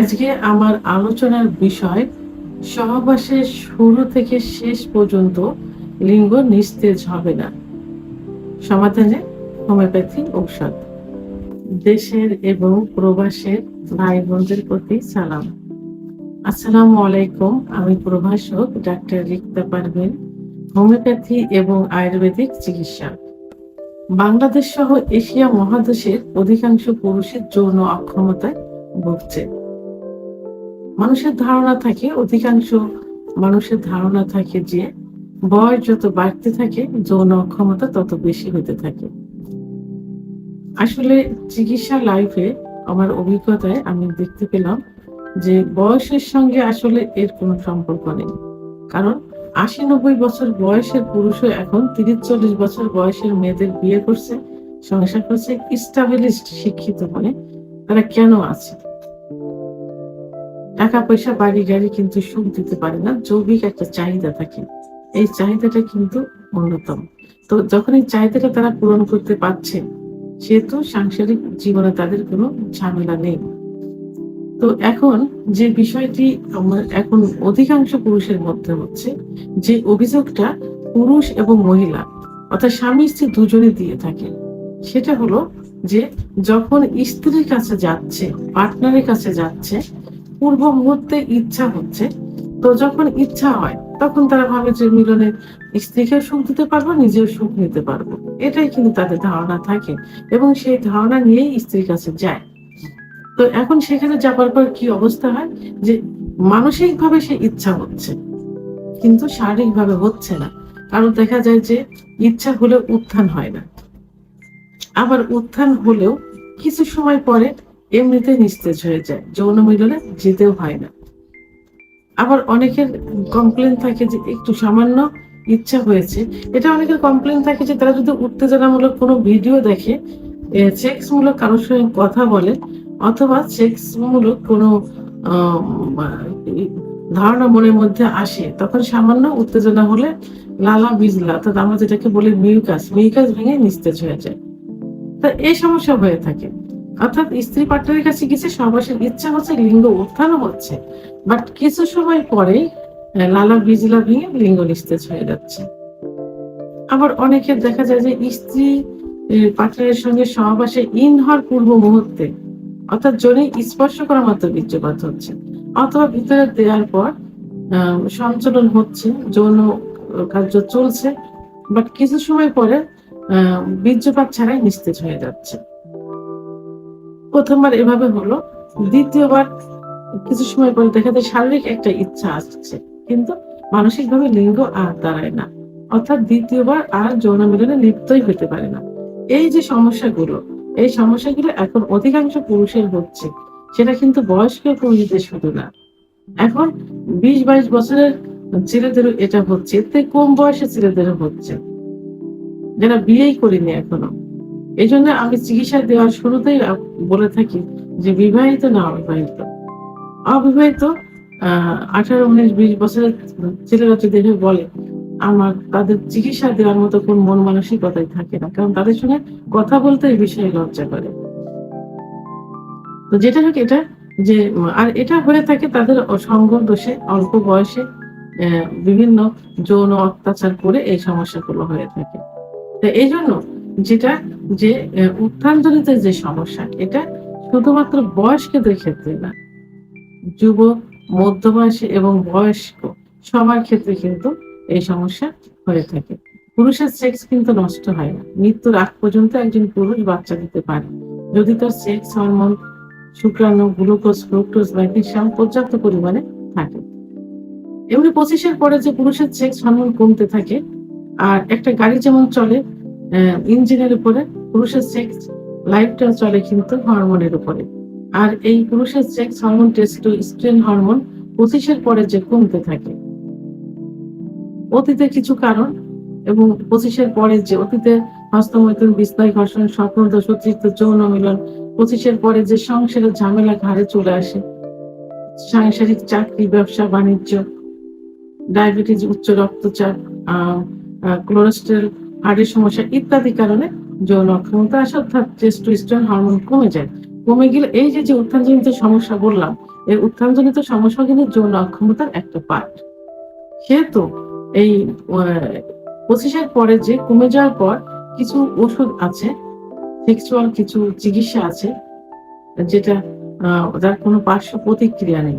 আজকে আমার আলোচনার বিষয় সহবাসের শুরু থেকে শেষ পর্যন্ত লিঙ্গ নিস্তেজ হবে না, সমাধানে হোমিওপ্যাথি ঔষধ। দেশের এবং প্রবাসের ভাই বোনদের প্রতি সালাম। আসসালামু আলাইকুম। আমি প্রভাষক ডাক্তার রিক্তা পারভিন, হোমিওপ্যাথি এবং আয়ুর্বেদিক চিকিৎসক। বাংলাদেশ সহ এশিয়া মহাদেশের অধিকাংশ পুরুষের যৌন অক্ষমতায় ভুগছে। অধিকাংশ মানুষের ধারণা থাকে যে বয়স যত বাড়তে থাকে যৌন অক্ষমতা তত বেশি হতে থাকে। আসলে চিকিৎসা লাইফে আমার অভিজ্ঞতায় আমি দেখতে পেলাম যে বয়সের সঙ্গে আসলে এর কোনো সম্পর্ক নেই। কারণ ৮০-৯০ বছর বয়সের পুরুষও এখন ৩০-৪০ বছর বয়সের মেয়েদের বিয়ে করছে, সংসার করছে, ইস্টাবলিশড শিক্ষিত মানে তারা কেন আছে? টাকা পয়সা বাড়ি গাড়ি কিন্তু সুখ দিতে পারে না, যৌবিক একটা চাহিদা থাকে। এই চাহিদাটা কিন্তু অন্যতম। তো যখন এই চাহিদাটা তারা পূরণ করতে পারছে, সেহেতু সাংসারিক জীবনে তাদের কোনো ঝামেলা নেই। তো এখন যে বিষয়টি এখন অধিকাংশ পুরুষের মধ্যে হচ্ছে, যে অভিযোগটা পুরুষ এবং মহিলা অর্থাৎ স্বামী স্ত্রী দুজনে দিয়ে থাকে, সেটা হলো যে যখন স্ত্রীর কাছে যাচ্ছে, পার্টনারের কাছে যাচ্ছে, পূর্ব মুহূর্তে ইচ্ছা হচ্ছে, তো যখন ইচ্ছা হয় তখন তারা ভাবে যে মিলনে স্ত্রীকে সুখ দিতে পারবো, নিজেও সুখ নিতে পারবো। এটাই কিন্তু তাদের ধারণা থাকে এবং সেই ধারণা নিয়েই স্ত্রীর কাছে যায়। তো এখন সেখানে যাবার পর কি অবস্থা হয় যে মানসিক ভাবে সে ইচ্ছা হচ্ছে কিন্তু শারীরিক ভাবে হচ্ছে না। কারণ দেখা যায় যে ইচ্ছা হলেও উত্থান হয় না, আবার উত্থান হলেও কিছু সময় পরে এমনিতে নিস্তেজ হয়ে যায়, যৌন মিলনে যেতেও হয় না। আবার অনেকের কমপ্লেন থাকে যে একটু সামান্য ইচ্ছা হয়েছে, এটা অনেকের কমপ্লেন থাকে যে তারা যদি উত্তেজনামূলক কোনো ভিডিও দেখে, সেক্স মূলক কারোর সঙ্গে কথা বলে, অথবা সেক্স মূলক কোনো ধারণা মনের মধ্যে আসে, তখন সামান্য উত্তেজনা হলে লালা বিজলা, অর্থাৎ আমরা যেটাকে বলি মিউকাস ভেঙে নিস্তেজ হয়ে যায়। তা এই সমস্যা হয়ে থাকে। অর্থাৎ স্ত্রী পার্টনারের কাছে গেছে, সহবাসের ইচ্ছা হচ্ছে, লিঙ্গ উত্থানও হচ্ছে, বাট কিছু সময় পরেই লালা বিজলা ভেঙে লিঙ্গ নিস্তেজ হয়ে যাচ্ছে। আবার অনেকের দেখা যায় যে স্ত্রী পার্টনারের সঙ্গে সহবাসে ইন হওয়ার পূর্ব মুহূর্তে, অর্থাৎ জোরে স্পর্শ করা মাত্র বীর্যপাত হচ্ছে, অথবা ভিতরে দেওয়ার পর সঞ্চালন হচ্ছে, যৌন কার্য চলছে, বাট কিছু সময় পরে বীর্যপাত ছাড়াই নিস্তেজ হয়ে যাচ্ছে। প্রথমবার এভাবে হলো, দ্বিতীয়বার কিছু সময় পরে দেখা যায় শারীরিক একটা ইচ্ছা আসছে, কিন্তু মানসিকভাবে লিঙ্গ আর দাঁড়ায় না, অর্থাৎ দ্বিতীয়বার আর যৌন মিলনে লিপ্তই হতে পারে না। এই যে সমস্যাগুলো, এই সমস্যাগুলো এখন অধিকাংশ পুরুষের হচ্ছে। সেটা কিন্তু বয়স্ক পুরুষদের শুধু না, এখন ২০-২২ বছরের ছেলেদেরও এটা হচ্ছে, এতে কম বয়সের ছেলেদেরও হচ্ছে, যারা বিয়েই করেনি এখনো। এই জন্য আমি চিকিৎসা দেওয়ার শুরুতেই বলে থাকি যে বিবাহিত না অবিবাহিত, অবিবাহিত ১৮-১৯-২০ বছরের ছেলেরা যদি বলে, আমার তাদের চিকিৎসা দেওয়ার মতো কোন মন মানসিকতাই থাকে না, কারণ তাদের সঙ্গে কথা বলতে এই বিষয়ে লজ্জা করে। তো যেটা হোক, এটা যে আর এটা হয়ে থাকে তাদের সঙ্গ দোষে, অল্প বয়সে বিভিন্ন যৌন অত্যাচার করে এই সমস্যাগুলো হয়ে থাকে। তো এই জন্য যেটা যে উত্থানজনিত যে সমস্যা, এটা শুধুমাত্র বয়স্কদের ক্ষেত্রে না, যুবক, মধ্যবয়সী এবং বয়স্ক সবার ক্ষেত্রে কিন্তু এই সমস্যা হয়ে থাকে। পুরুষের সেক্স কিন্তু নষ্ট হয় না, মৃত্যুর আগ পর্যন্ত একজন পুরুষ বাচ্চা দিতে পারে যদি তার সেক্স হরমোন, শুক্রাণু, গ্লুকোজ, ফ্রুক্টোজ, ম্যাগনেসিয়াম পর্যাপ্ত পরিমাণে থাকে। এমনি 25-এর পরে যে পুরুষের সেক্স হরমোন কমতে থাকে, আর একটা গাড়ি যেমন চলে ইঞ্জিনের উপরে, পুরুষের সেক্স লাইফটা চলে কিন্তু হরমোনের উপরে। আর এই পুরুষের সেক্স হরমোন, টেস্টোস্টেরন হরমোন 25-এর পরে যে কমতে থাকে, অতীতে কিছু কারণ, এবং 25-এর পরে যে অতীতে হস্তমৈথুন, বিস্ময়, ঘর্ষণ, স্বপ্নদোষ, অতিরিক্ত যৌন মিলন, 25-এর পরে যে সংসারের ঝামেলা ঘাড়ে চলে আসে, সাংসারিক চাকরি, ব্যবসা বাণিজ্য, ডায়াবেটিস, উচ্চ রক্তচাপ, কোলেস্টেরল, হার্টের সমস্যা ইত্যাদি কারণে যৌন অক্ষমতা আসে, অর্থাৎ টেস্টোস্টেরন হরমোন কমে যায়। কমে গেলে এই যে উত্থানজনিত সমস্যা বললাম, এর উত্থানজনিত সমস্যা কিন্তু যৌন অক্ষমতার একটা পার্ট। সেহেতু এই 25 পরে যে কমে যাওয়ার পর কিছু ওষুধ আছে, সেক্সুয়াল কিছু চিকিৎসা আছে যেটা যার কোনো পার্শ্ব প্রতিক্রিয়া নেই।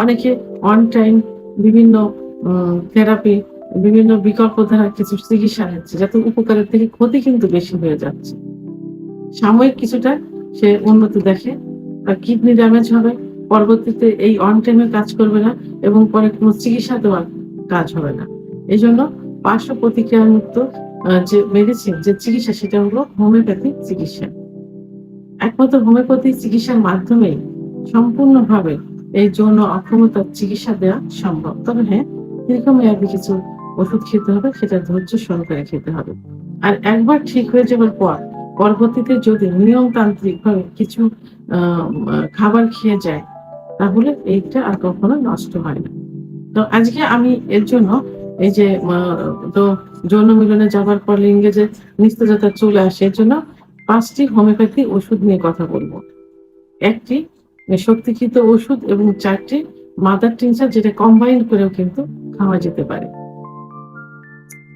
অনেকে অন টাইম বিভিন্ন থেরাপি, বিভিন্ন বিকল্প ধারার কিছু চিকিৎসা নিচ্ছে, যাতে উপকারের থেকে ক্ষতি কিন্তু বেশি হয়ে যাচ্ছে। সাময়িক কিছুটা সে উন্নতি দেখে, তার কিডনি ড্যামেজ হবে, পরবর্তীতে এই অন টাইমে কাজ করবে না এবং পরে কোনো চিকিৎসা দেওয়ার কাজ হবে না। এজন্য পার্শ্ব প্রতিক্রিয়া মুক্ত যে মেডিসিন, যে চিকিৎসা, সেটা হলো হোমিওপ্যাথিক চিকিৎসা। একমাত্র হোমিওপ্যাথিক চিকিৎসার মাধ্যমেই সম্পূর্ণভাবে এই যৌন অক্ষমতার চিকিৎসা দেওয়া সম্ভব। তবে হ্যাঁ, দীর্ঘমেয়াদী কিছু ওষুধ খেতে হবে, সেটা ধৈর্য সহকারে খেতে হবে। আর একবার ঠিক হয়ে যাবার পর পরবর্তীতে যদি নিয়মতান্ত্রিকভাবে কিছু খাবার খেয়ে যায়, তাহলে এইটা আর কখনো নষ্ট হয় না। তো আজকে আমি এর জন্য এই যে তো যৌন মিলনে যাবার পর লিঙ্গে যে নিস্তেজতা চলে আসে, এর জন্য ৫ টি হোমিওপ্যাথি ওষুধ নিয়ে কথা বলব। ১ টি শক্তিকৃত ওষুধ এবং ৪ টি মাদার টিনচার, যেটা কম্বাইন করেও কিন্তু খাওয়া যেতে পারে।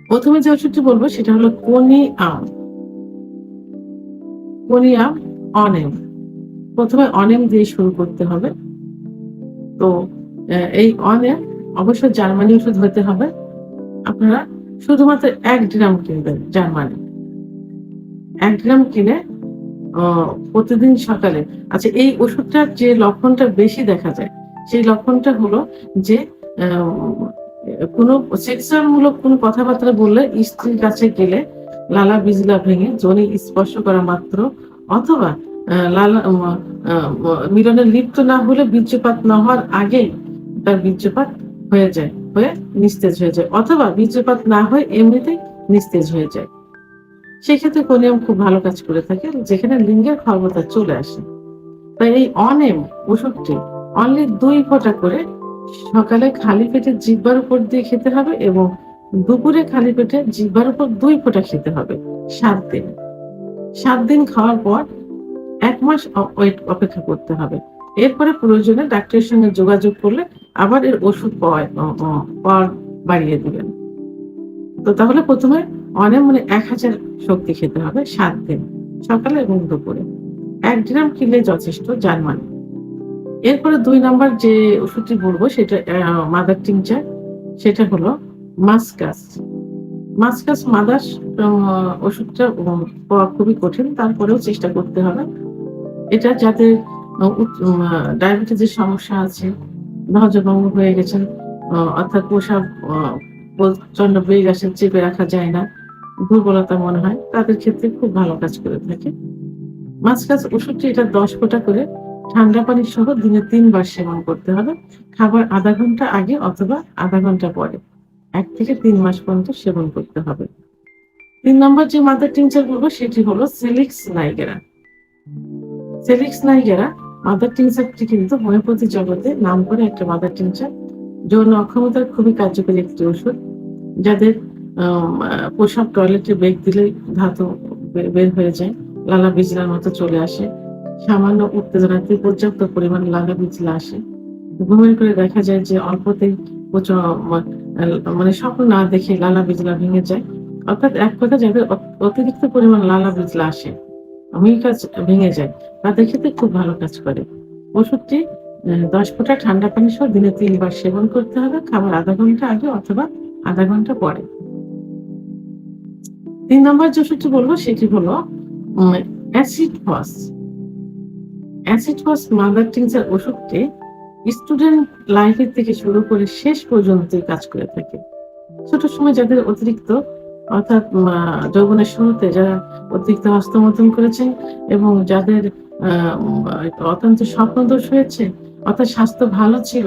প্রথমে যে ওষুধটি বলবো সেটা হলো কোনিআম। কোনিআম অনেম। প্রথমে অনেম দিয়ে শুরু করতে হবে। তো এই অনেম অবশ্যই জার্মানি ওষুধ হতে হবে। আপনারা শুধুমাত্র ১ গ্রাম কিনবেন জার্মানি। ১ গ্রাম কিনে প্রতিদিন সকালে, আচ্ছা, এই ওষুধটার যে লক্ষণটা বেশি দেখা যায়, সেই লক্ষণটা হলো যে কোনো সেক্সুয়াল মূলক কোনো কথাবার্তা বললে, স্ত্রীর কাছে গেলে লালা বিজলা ভেঙে যোনি স্পর্শ করা মাত্র, অথবা লালা মিলনে লিপ্ত না হলে, বীর্যপাত না হওয়ার আগেই তার বীর্যপাত হয়ে যায়, হয়ে নিস্তেজ হয়ে যায়, অথবা বীর্যপাত না হয়ে এমনিতেই নিস্তেজ হয়ে যায়। সেক্ষেত্রে কোনিয়াম খুব ভালো কাজ করে থাকে, যেখানে লিঙ্গের ক্ষমতা চলে আসে। তাই এই অনেম ওষুধটি অনলি ২ ফোঁটা করে সকালে খালি পেটে জিহ্বার উপর দিয়ে খেতে হবে এবং দুপুরে খালি পেটে জিহ্বার উপর ২ ফোঁটা খেতে হবে ৭ দিন। ৭ দিন খাওয়ার পর ১ মাস অপেক্ষা করতে হবে। এরপরে প্রয়োজনে ডাক্তারের সঙ্গে যোগাযোগ করলে আবার এর ওষুধ পাওয়ার বাড়িয়ে দিবেন। তো তাহলে প্রথমে অনেম মানে ১০০০ শক্তি খেতে হবে ৭ দিন, সকালে এবং দুপুরে। ১ গ্রাম কিনলে যথেষ্ট জার্মানি। এরপরে ২ নাম্বার যে ওষুধটি বলবো সেটা মাদার টিনচার, সেটা হলো মাস্কাস। মাস্কাস মাদার ওষুধটা পাওয়া খুবই কঠিন, তারপরেও চেষ্টা করতে হবে। এটা যাদের ডায়াবেটিসের সমস্যা আছে, হজমভঙ্গ হয়ে গেছেন, অর্থাৎ প্রসাব প্রচন্ড বেগ আসে, চেপে রাখা যায় না, দুর্বলতা মনে হয়, তাদের ক্ষেত্রে খুব ভালো কাজ করে থাকে। মাস্কাস ওষুধটি এটা ১০ ফোঁটা করে ঠান্ডা পানি সহ দিনে ৩ বার সেবন করতে হবে। খাবার ০.৫ ঘন্টা আগে অথবা ০.৫ ঘন্টা পরে ১ থেকে ৩ মাস পর্যন্ত সেবন করতে হবে। ৩ নম্বর যে মাদার টিনচার বলবো সেটি হলো সেলিক্স নাইগেরা। সেলিক্স নাইগেরা মাদার টিনচারটি কিন্তু হোমিওপ্যাথি জগতে নাম করে একটা মাদার টিনচার। যৌন অক্ষমতার খুবই কার্যকরী একটি ওষুধ। যাদের প্রসাব টয়লেটে বেগ দিলে ধাতু বের হয়ে যায়, লালা বিজলার মতো চলে আসে, সামান্য উত্তেজনাতে পর্যাপ্ত পরিমাণ লালা বিজলা আসে, ঘুমের করে দেখা যায় যে অল্পতেই মানে স্বপ্ন না দেখে লালা বিজলা ভেঙে যায়, অর্থাৎ এক কথা যাদের অতিরিক্ত পরিমাণ লালা বিজলা আসে, মিউকাস ভেঙে যায়, তাদের ক্ষেত্রে খুব ভালো কাজ করে। ওষুধটি ১০ ফোঁটা ঠান্ডা পানি সহ দিনে ৩ বার সেবন করতে হবে, খাবার ০.৫ ঘন্টা আগে অথবা ০.৫ ঘন্টা পরে। ৩ নম্বর যে ওষুধটি বলবো সেটি হলো অ্যাসিড ফস। অ্যাসিড ফস মাদার টিনচার ওষুধটি স্টুডেন্ট লাইফের থেকে শুরু করে শেষ পর্যন্ত কাজ করে থাকে। ছোট সময় যাদের অতিরিক্ত, অর্থাৎ যৌবনের শুরুতে যারা অতিরিক্ত হস্তমৈথুন করেছেন এবং যাদের অত্যন্ত স্বপ্নদোষ হয়েছে, অর্থাৎ স্বাস্থ্য ভালো ছিল,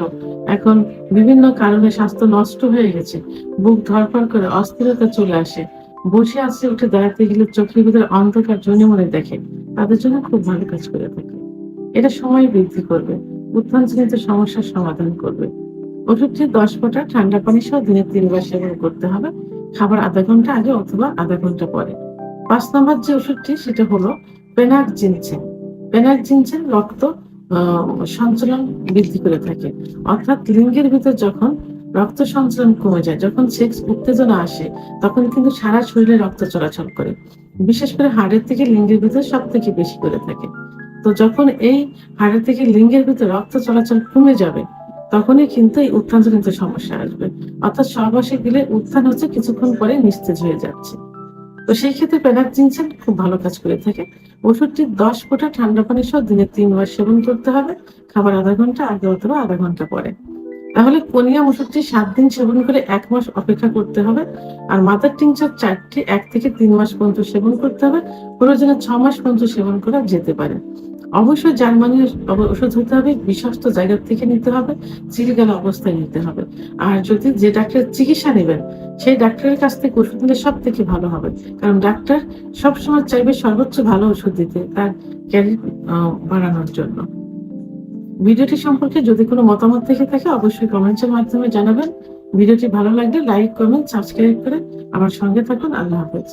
এখন বিভিন্ন কারণে স্বাস্থ্য নষ্ট হয়ে গেছে, বুক ধড়ফড় করে, অস্থিরতা চলে আসে, বসে আছে উঠে দাঁড়াতে গেলে চোখের ভিতরে অন্ধকার মনে দেখে, তাদের জন্য খুব ভালো কাজ করে থাকে। এটা সময় বৃদ্ধি করবে, উত্থানজনিত সমস্যার সমাধান করবে। ওষুধটি ১০ ফোঁটা ঠান্ডা পানি সহ দিনে ৩ বার সেবন করতে হবে, খাবার ০.৫ ঘন্টা আগে অথবা ০.৫ ঘন্টা পরে। ৫ নম্বর যে ওষুধটি সেটা হলো পেনাক জিনসেন। পেনাক জিনসেন রক্ত সঞ্চালন বৃদ্ধি করে থাকে। অর্থাৎ লিঙ্গের ভিতর যখন রক্ত সঞ্চালন কমে যায়, যখন সেক্স উত্তেজনা আসে, তখন কিন্তু সারা শরীরে রক্ত চলাচল করে। বিশেষ করে হাড়ের থেকে লিঙ্গের ভিতর সবথেকে বেশি করে থাকে। তো যখন এই হাড়ের থেকে লিঙ্গের ভিতর রক্ত চলাচল কমে যাবে, তখনই কিন্তু এই উত্থানজনিত সমস্যা আসবে। অর্থাৎ সহবাসে গেলে উত্থান হচ্ছে, কিছুক্ষণ পরে নিস্তেজ হয়ে যাচ্ছে। তো সেই ক্ষেত্রে পেনাক্সিনসেন খুব ভালো কাজ করে থাকে। ওষুধটি 10 ফোঁটা ঠান্ডা পানি সহ দিনে 3 বার সেবন করতে হবে, খাবার আধা ঘন্টা আগে অথবা আধা ঘন্টা পরে। তাহলে কোনিয়াম ওষুধটি 7 দিন সেবন করে 1 মাস অপেক্ষা করতে হবে। আর মাদার টিংচার 4টি 1 থেকে 3 মাস পর্যন্ত সেবন করতে হবে। প্রয়োজনে 6 মাস পর্যন্ত সেবন করা যেতে পারে। অবশ্যই জার্মানি ওষুধ হতে হবে, বিশ্বস্ত জায়গা থেকে নিতে হবে, সিলগালা অবস্থায় নিতে হবে। আর যদি যে ডাক্তারের চিকিৎসা নেবেন, সেই ডাক্তারের কাছ থেকে ওষুধ নিলে সবথেকে ভালো হবে। কারণ ডাক্তার সবসময় চাইবে সর্বোচ্চ ভালো ওষুধ দিতে, তার ক্যারিয়ার বাড়ানোর জন্য। ভিডিওটি সম্পর্কে যদি কোনো মতামত থেকে থাকে অবশ্যই কমেন্টসের মাধ্যমে জানাবেন। ভিডিওটি ভালো লাগলে লাইক, কমেন্ট, সাবস্ক্রাইব করে আমার সঙ্গে থাকুন। আল্লাহ হাফেজ।